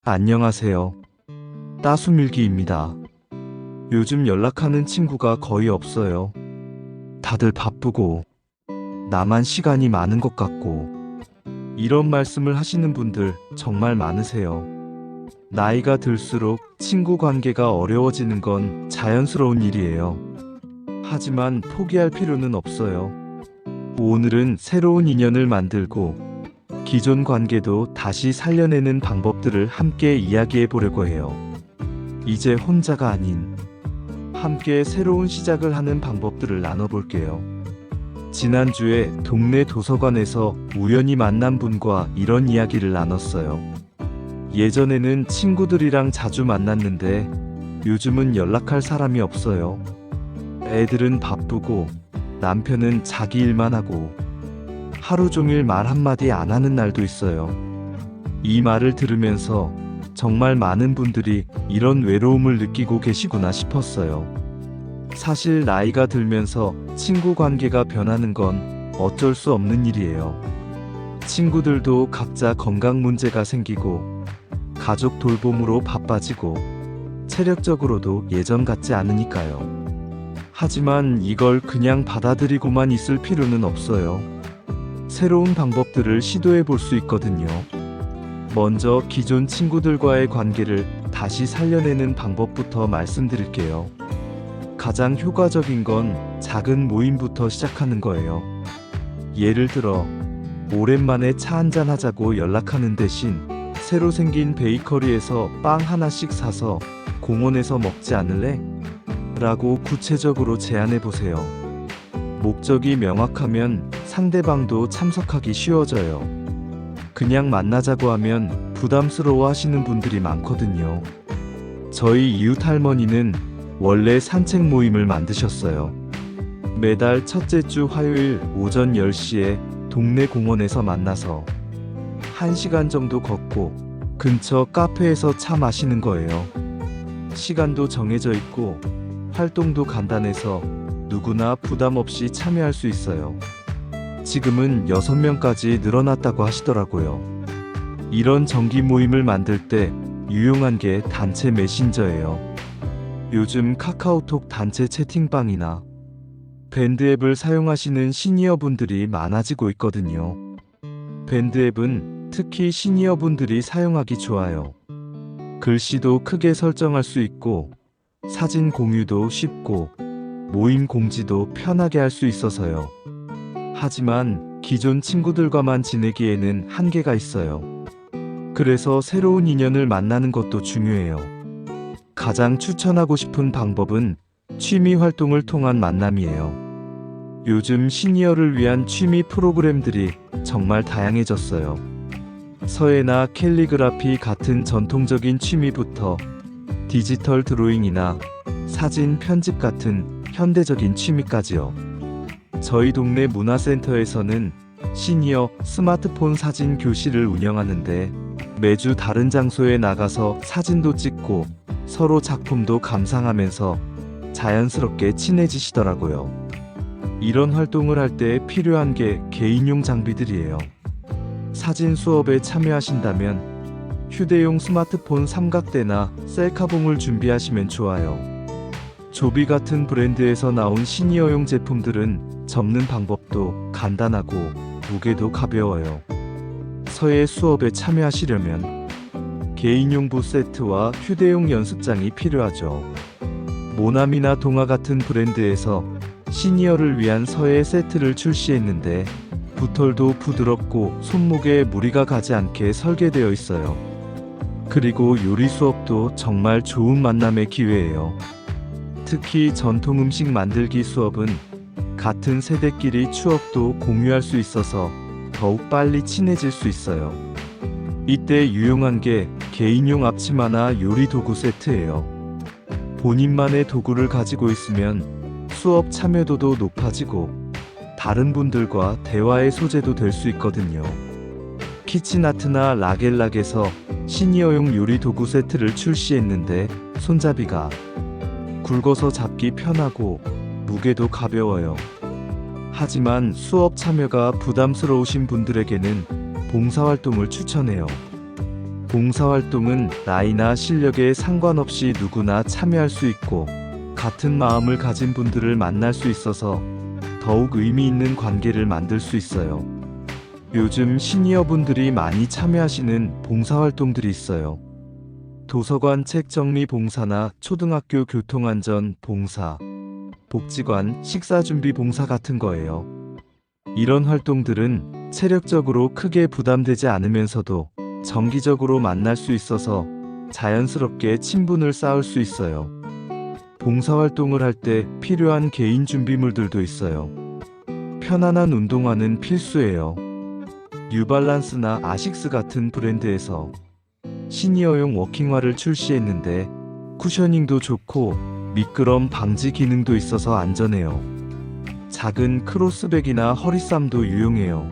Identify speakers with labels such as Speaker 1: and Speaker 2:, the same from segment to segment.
Speaker 1: 안녕하세요. 따수밀기입니다. 요즘 연락하는 친구가 거의 없어요. 다들 바쁘고 나만 시간이 많은 것 같고 이런 말씀을 하시는 분들 정말 많으세요. 나이가 들수록 친구 관계가 어려워지는 건 자연스러운 일이에요. 하지만 포기할 필요는 없어요. 오늘은 새로운 인연을 만들고 기존 관계도 다시 살려내는 방법들을 함께 이야기해 보려고 해요. 이제 혼자가 아닌 함께 새로운 시작을 하는 방법들을 나눠볼게요. 지난주에 동네 도서관에서 우연히 만난 분과 이런 이야기를 나눴어요. 예전에는 친구들이랑 자주 만났는데 요즘은 연락할 사람이 없어요. 애들은 바쁘고 남편은 자기 일만 하고 하루 종일 말 한마디 안 하는 날도 있어요. 이 말을 들으면서 정말 많은 분들이 이런 외로움을 느끼고 계시구나 싶었어요. 사실 나이가 들면서 친구 관계가 변하는 건 어쩔 수 없는 일이에요. 친구들도 각자 건강 문제가 생기고 가족 돌봄으로 바빠지고 체력적으로도 예전 같지 않으니까요. 하지만 이걸 그냥 받아들이고만 있을 필요는 없어요. 새로운 방법들을 시도해 볼 수 있거든요. 먼저 기존 친구들과의 관계를 다시 살려내는 방법부터 말씀드릴게요. 가장 효과적인 건 작은 모임부터 시작하는 거예요. 예를 들어, 오랜만에 차 한잔 하자고 연락하는 대신 새로 생긴 베이커리에서 빵 하나씩 사서 공원에서 먹지 않을래? 라고 구체적으로 제안해 보세요. 목적이 명확하면 상대방도 참석하기 쉬워져요. 그냥 만나자고 하면 부담스러워 하시는 분들이 많거든요. 저희 이웃 할머니는 원래 산책 모임을 만드셨어요. 매달 첫째 주 화요일 오전 10시에 동네 공원에서 만나서 1시간 정도 걷고 근처 카페에서 차 마시는 거예요. 시간도 정해져 있고 활동도 간단해서 누구나 부담 없이 참여할 수 있어요. 지금은 6명까지 늘어났다고 하시더라고요. 이런 정기 모임을 만들 때 유용한 게 단체 메신저예요. 요즘 카카오톡 단체 채팅방이나 밴드 앱을 사용하시는 시니어 분들이 많아지고 있거든요. 밴드 앱은 특히 시니어 분들이 사용하기 좋아요. 글씨도 크게 설정할 수 있고 사진 공유도 쉽고 모임 공지도 편하게 할 수 있어서요. 하지만 기존 친구들과만 지내기에는 한계가 있어요. 그래서 새로운 인연을 만나는 것도 중요해요. 가장 추천하고 싶은 방법은 취미 활동을 통한 만남이에요. 요즘 시니어를 위한 취미 프로그램들이 정말 다양해졌어요. 서예나 캘리그라피 같은 전통적인 취미부터 디지털 드로잉이나 사진 편집 같은 현대적인 취미까지요. 저희 동네 문화센터에서는 시니어 스마트폰 사진 교실을 운영하는데 매주 다른 장소에 나가서 사진도 찍고 서로 작품도 감상하면서 자연스럽게 친해지시더라고요. 이런 활동을 할 때 필요한 게 개인용 장비들이에요. 사진 수업에 참여하신다면 휴대용 스마트폰 삼각대나 셀카봉을 준비하시면 좋아요. 조비 같은 브랜드에서 나온 시니어용 제품들은 접는 방법도 간단하고 무게도 가벼워요. 서예 수업에 참여하시려면 개인용 붓 세트와 휴대용 연습장이 필요하죠. 모나미나 동아 같은 브랜드에서 시니어를 위한 서예 세트를 출시했는데 붓털도 부드럽고 손목에 무리가 가지 않게 설계되어 있어요. 그리고 요리 수업도 정말 좋은 만남의 기회예요. 특히 전통 음식 만들기 수업은 같은 세대끼리 추억도 공유할 수 있어서 더욱 빨리 친해질 수 있어요. 이때 유용한 게 개인용 앞치마나 요리 도구 세트예요. 본인만의 도구를 가지고 있으면 수업 참여도도 높아지고 다른 분들과 대화의 소재도 될 수 있거든요. 키친아트나 라겔락에서 시니어용 요리 도구 세트를 출시했는데 손잡이가 굵어서 잡기 편하고 무게도 가벼워요. 하지만 수업 참여가 부담스러우신 분들에게는 봉사활동을 추천해요. 봉사활동은 나이나 실력에 상관없이 누구나 참여할 수 있고 같은 마음을 가진 분들을 만날 수 있어서 더욱 의미 있는 관계를 만들 수 있어요. 요즘 시니어분들이 많이 참여하시는 봉사활동들이 있어요. 도서관 책 정리 봉사나 초등학교 교통안전 봉사, 복지관 식사 준비 봉사 같은 거예요. 이런 활동들은 체력적으로 크게 부담되지 않으면서도 정기적으로 만날 수 있어서 자연스럽게 친분을 쌓을 수 있어요. 봉사활동을 할 때 필요한 개인 준비물들도 있어요. 편안한 운동화는 필수예요. 뉴발란스나 아식스 같은 브랜드에서 시니어용 워킹화를 출시했는데 쿠셔닝도 좋고 미끄럼 방지 기능도 있어서 안전해요. 작은 크로스백이나 허리쌈도 유용해요.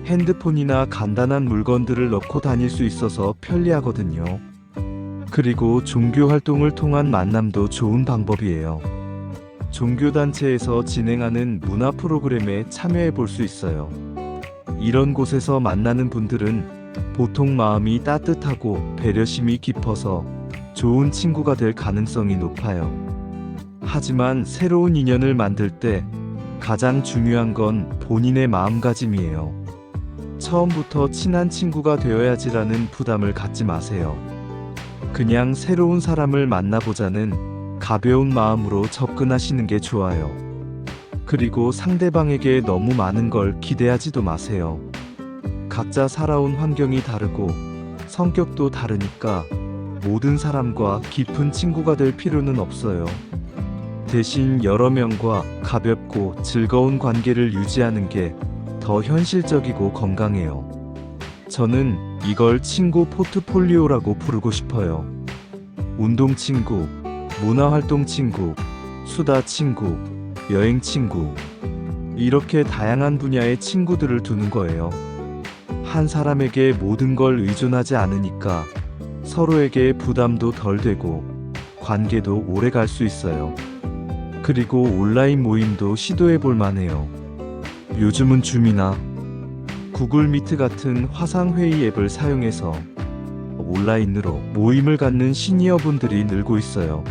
Speaker 1: 핸드폰이나 간단한 물건들을 넣고 다닐 수 있어서 편리하거든요. 그리고 종교 활동을 통한 만남도 좋은 방법이에요. 종교단체에서 진행하는 문화 프로그램에 참여해 볼 수 있어요. 이런 곳에서 만나는 분들은 보통 마음이 따뜻하고 배려심이 깊어서 좋은 친구가 될 가능성이 높아요. 하지만 새로운 인연을 만들 때 가장 중요한 건 본인의 마음가짐이에요. 처음부터 친한 친구가 되어야지라는 부담을 갖지 마세요. 그냥 새로운 사람을 만나보자는 가벼운 마음으로 접근하시는 게 좋아요. 그리고 상대방에게 너무 많은 걸 기대하지도 마세요. 각자 살아온 환경이 다르고 성격도 다르니까 모든 사람과 깊은 친구가 될 필요는 없어요. 대신 여러 명과 가볍고 즐거운 관계를 유지하는 게 더 현실적이고 건강해요. 저는 이걸 친구 포트폴리오라고 부르고 싶어요. 운동 친구, 문화활동 친구, 수다 친구, 여행 친구. 이렇게 다양한 분야의 친구들을 두는 거예요. 한 사람에게 모든 걸 의존하지 않으니까 서로에게 부담도 덜 되고 관계도 오래 갈 수 있어요. 그리고 온라인 모임도 시도해 볼 만해요. 요즘은 줌이나 구글 미트 같은 화상회의 앱을 사용해서 온라인으로 모임을 갖는 시니어분들이 늘고 있어요.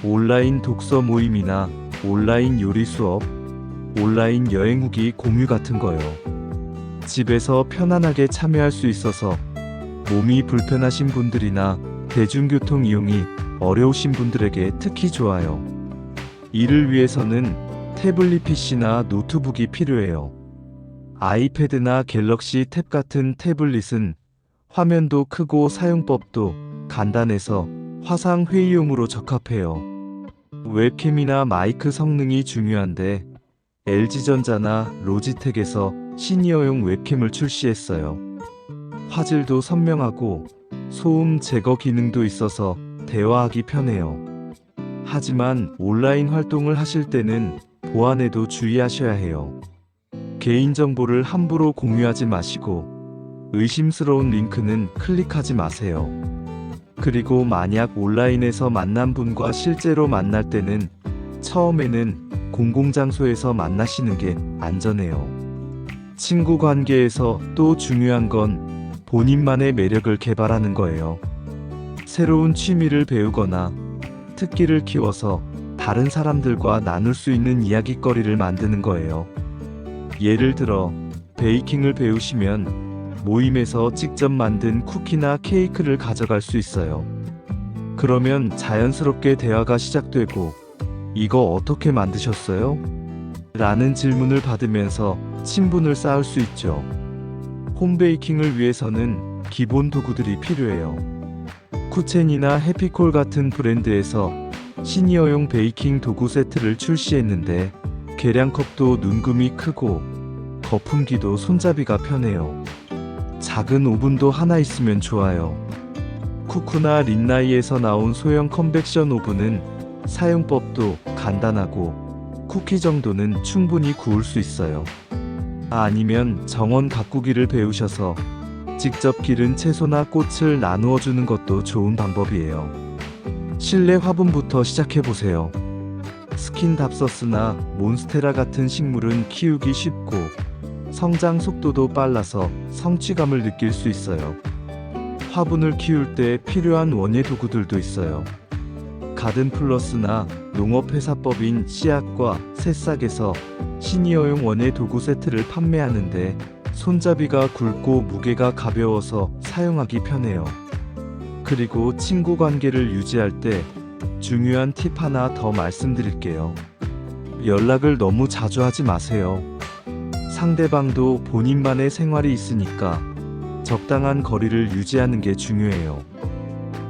Speaker 1: 온라인 독서 모임이나 온라인 요리 수업, 온라인 여행 후기 공유 같은 거요. 집에서 편안하게 참여할 수 있어서 몸이 불편하신 분들이나 대중교통 이용이 어려우신 분들에게 특히 좋아요. 이를 위해서는 태블릿 PC나 노트북이 필요해요. 아이패드나 갤럭시 탭 같은 태블릿은 화면도 크고 사용법도 간단해서 화상 회의용으로 적합해요. 웹캠이나 마이크 성능이 중요한데 LG전자나 로지텍에서 시니어용 웹캠을 출시했어요. 화질도 선명하고 소음 제거 기능도 있어서 대화하기 편해요. 하지만 온라인 활동을 하실 때는 보안에도 주의하셔야 해요. 개인정보를 함부로 공유하지 마시고 의심스러운 링크는 클릭하지 마세요. 그리고 만약 온라인에서 만난 분과 실제로 만날 때는 처음에는 공공장소에서 만나시는 게 안전해요. 친구 관계에서 또 중요한 건 본인만의 매력을 개발하는 거예요. 새로운 취미를 배우거나 특기를 키워서 다른 사람들과 나눌 수 있는 이야깃거리를 만드는 거예요. 예를 들어 베이킹을 배우시면 모임에서 직접 만든 쿠키나 케이크를 가져갈 수 있어요. 그러면 자연스럽게 대화가 시작되고 이거 어떻게 만드셨어요? 라는 질문을 받으면서 친분을 쌓을 수 있죠. 홈베이킹을 위해서는 기본 도구들이 필요해요. 쿠첸이나 해피콜 같은 브랜드에서 시니어용 베이킹 도구 세트를 출시했는데 계량컵도 눈금이 크고 거품기도 손잡이가 편해요. 작은 오븐도 하나 있으면 좋아요. 쿠쿠나 린나이에서 나온 소형 컨벡션 오븐은 사용법도 간단하고 쿠키 정도는 충분히 구울 수 있어요. 아니면 정원 가꾸기를 배우셔서 직접 기른 채소나 꽃을 나누어 주는 것도 좋은 방법이에요. 실내 화분부터 시작해보세요. 스킨답서스나 몬스테라 같은 식물은 키우기 쉽고 성장 속도도 빨라서 성취감을 느낄 수 있어요. 화분을 키울 때 필요한 원예 도구들도 있어요. 가든 플러스나 농업회사법인 씨앗과 새싹에서 시니어용 원예 도구 세트를 판매하는데 손잡이가 굵고 무게가 가벼워서 사용하기 편해요. 그리고 친구 관계를 유지할 때 중요한 팁 하나 더 말씀드릴게요. 연락을 너무 자주 하지 마세요. 상대방도 본인만의 생활이 있으니까 적당한 거리를 유지하는 게 중요해요.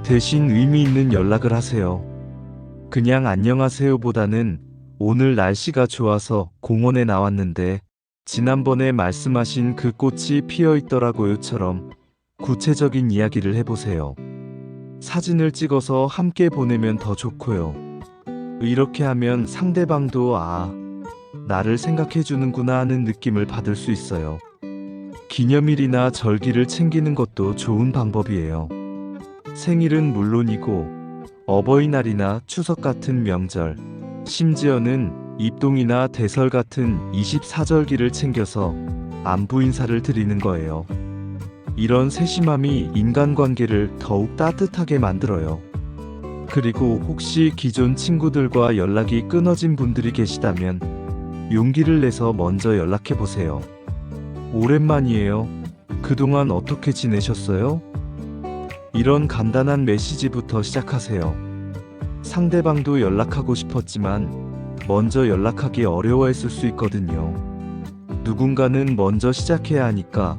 Speaker 1: 대신 의미 있는 연락을 하세요. 그냥 안녕하세요보다는 오늘 날씨가 좋아서 공원에 나왔는데 지난번에 말씀하신 그 꽃이 피어 있더라고요처럼 구체적인 이야기를 해보세요. 사진을 찍어서 함께 보내면 더 좋고요. 이렇게 하면 상대방도 나를 생각해주는구나 하는 느낌을 받을 수 있어요. 기념일이나 절기를 챙기는 것도 좋은 방법이에요. 생일은 물론이고 어버이날이나 추석 같은 명절, 심지어는 입동이나 대설 같은 24절기를 챙겨서 안부 인사를 드리는 거예요. 이런 세심함이 인간관계를 더욱 따뜻하게 만들어요. 그리고 혹시 기존 친구들과 연락이 끊어진 분들이 계시다면 용기를 내서 먼저 연락해 보세요. 오랜만이에요. 그동안 어떻게 지내셨어요? 이런 간단한 메시지부터 시작하세요. 상대방도 연락하고 싶었지만 먼저 연락하기 어려워했을 수 있거든요. 누군가는 먼저 시작해야 하니까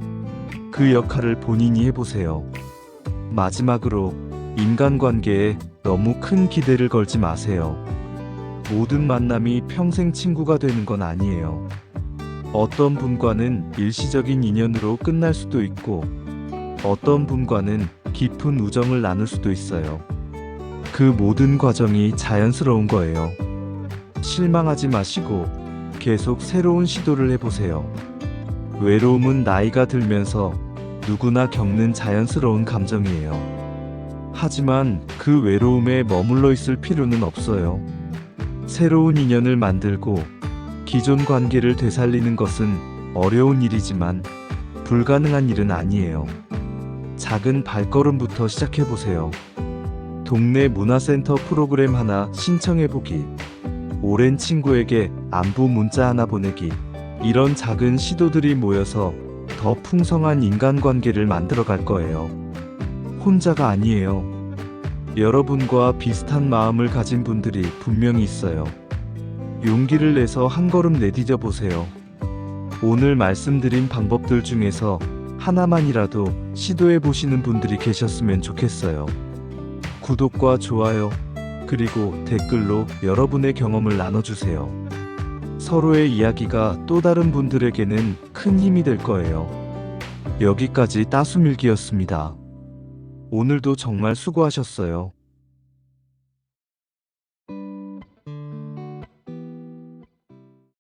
Speaker 1: 그 역할을 본인이 해보세요. 마지막으로 인간관계에 너무 큰 기대를 걸지 마세요. 모든 만남이 평생 친구가 되는 건 아니에요. 어떤 분과는 일시적인 인연으로 끝날 수도 있고 어떤 분과는 깊은 우정을 나눌 수도 있어요. 그 모든 과정이 자연스러운 거예요. 실망하지 마시고 계속 새로운 시도를 해보세요. 외로움은 나이가 들면서 누구나 겪는 자연스러운 감정이에요. 하지만 그 외로움에 머물러 있을 필요는 없어요. 새로운 인연을 만들고 기존 관계를 되살리는 것은 어려운 일이지만 불가능한 일은 아니에요. 작은 발걸음부터 시작해보세요. 동네 문화센터 프로그램 하나 신청해보기, 오랜 친구에게 안부 문자 하나 보내기, 이런 작은 시도들이 모여서 더 풍성한 인간관계를 만들어갈 거예요. 혼자가 아니에요. 여러분과 비슷한 마음을 가진 분들이 분명히 있어요. 용기를 내서 한 걸음 내디뎌 보세요. 오늘 말씀드린 방법들 중에서 하나만이라도 시도해 보시는 분들이 계셨으면 좋겠어요. 구독과 좋아요, 그리고 댓글로 여러분의 경험을 나눠주세요. 서로의 이야기가 또 다른 분들에게는 큰 힘이 될 거예요. 여기까지 따수밀기였습니다. 오늘도 정말 수고하셨어요.